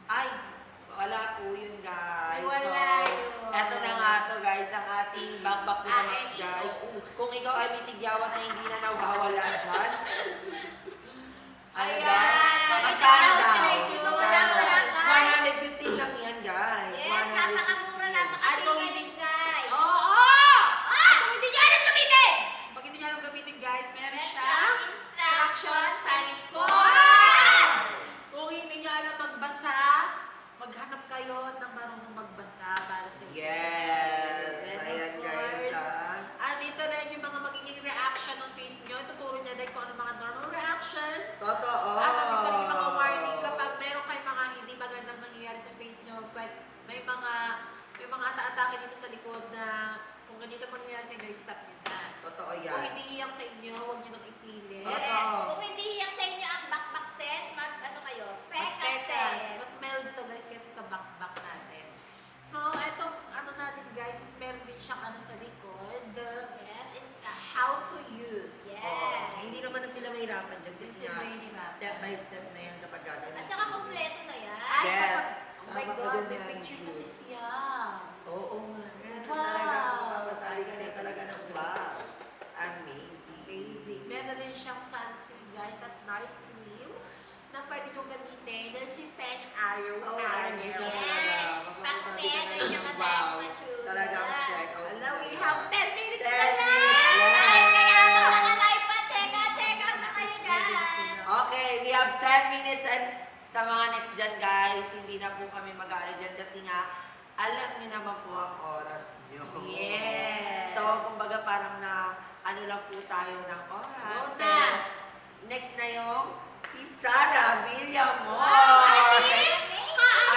Ay, wala po yun guys. Wala yun. Eto na nga to guys, ang ating back to the max guys. Kung ikaw ay may tigyawat na hindi na nawawala dyan. Ano Ayan. magkano daw? Wala, wala, guys. 115 lang yan guys. Yes, napakamura, 115. napakasimple yun, guys. Oo! Kung hindi niya alam gamitin! Pag hindi niya alam gamitin, guys, meron Meron siya siyang instruction sa likod. Kung hindi niya alam magbasa, maghanap kayo ng marunong magbasa para sa inyo. Yes. And Ayan of guys course, ah. dito rin yung mga magiging reaction ng face nyo. Tuturo niya din kung ano mga normal reactions. Totoo. Dito rin yung mga warning kapag meron kayo mga hindi magandang nangyayari sa face nyo. But may mga ata-atake dito sa likod na kung ganito mangyayari sa inyo, stop nyo na. Totoo Kung yan. hindi iyak sa inyo, huwag nyo nang ipilit. Totoo. Yes. Kung hindi iyak sa inyo ang bakbak set, ano kayo? Peka Pekas. set. Mas mild to guys kaysa sa back natin. So, etong ano natin guys is meron din siyang ano sa likod. Yes, instruction. How to use. Yes. Oo. Hindi naman na sila mahirapan dyan. Hindi Kasi sila nga, mahirapan. step by step na yan kapag gagawin. At saka kompleto na yan. Ay, Yes. Oh my Tama ka God, dun, may Mary picture Jo. kasi siya. Oo nga. Ganun Wow. talaga. Mapapasabi ka na talaga ng wow. Amazing. Amazing. Meron din siyang sunscreen guys at night cream na pwede nyo gamitin. Then si Feng Arrow. Oo, RG ka talaga. Yes. Mapapasabi ka na Pang-10 ng at wow. mature. Talagang check out. Alam, we have 10 minutes 10 na lang! minutes Guys, left. kaya ano, naka-live pa. Check out na kayo dyan. Okay, we have 10 minutes and sa mga next dyan guys, hindi na po kami mag-aari dyan kasi nga, alam niyo naman po ang oras niyo. Yes. So, kumbaga parang na, ano lang po tayo ng oras. Go na. Pero, next na yung si Sarah Villamor. Wow,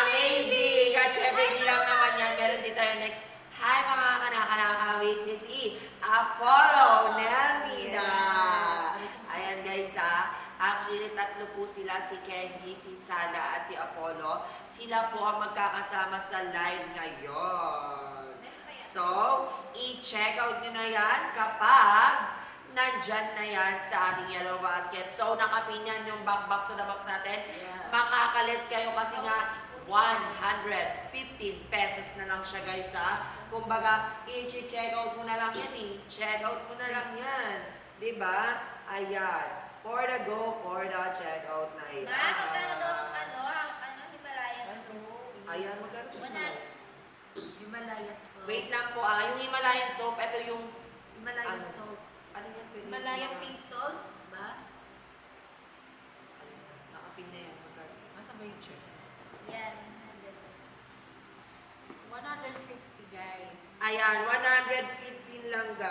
Amazing! At syempre, hindi lang naman yan. Meron din tayo next. Hi mga kanaka-naka, which is si Apollo Nelmida. Ayan guys ha. Actually, tatlo po sila, si Kenji, si Sada, at si Apollo. Sila po ang magkakasama sa live ngayon. So, i-check out nyo na yan kapag nandyan na yan sa ating yellow basket. So, nakapin yan yung back to the box natin. Yeah. Makakalits kayo kasi nga 115 pesos na lang siya guys ha. Kumbaga, i-check out mo na lang yan eh. Check out mo na lang yan. Diba? Ayan. For the go, for the check out na yan. Ma, magkano daw ang Himalayan soap? Ayan, magkano po? Himalayan soap. Wait lang po ah. Yung Himalayan soap, ito yung Himalayan ano? soap. Ano yan? Pwede Himalayan yung- pink salt. Ba? Nakapin na yan. Magkano? Masa ba yung check? Yan. 150 guys. Ayan, 115 lang guys.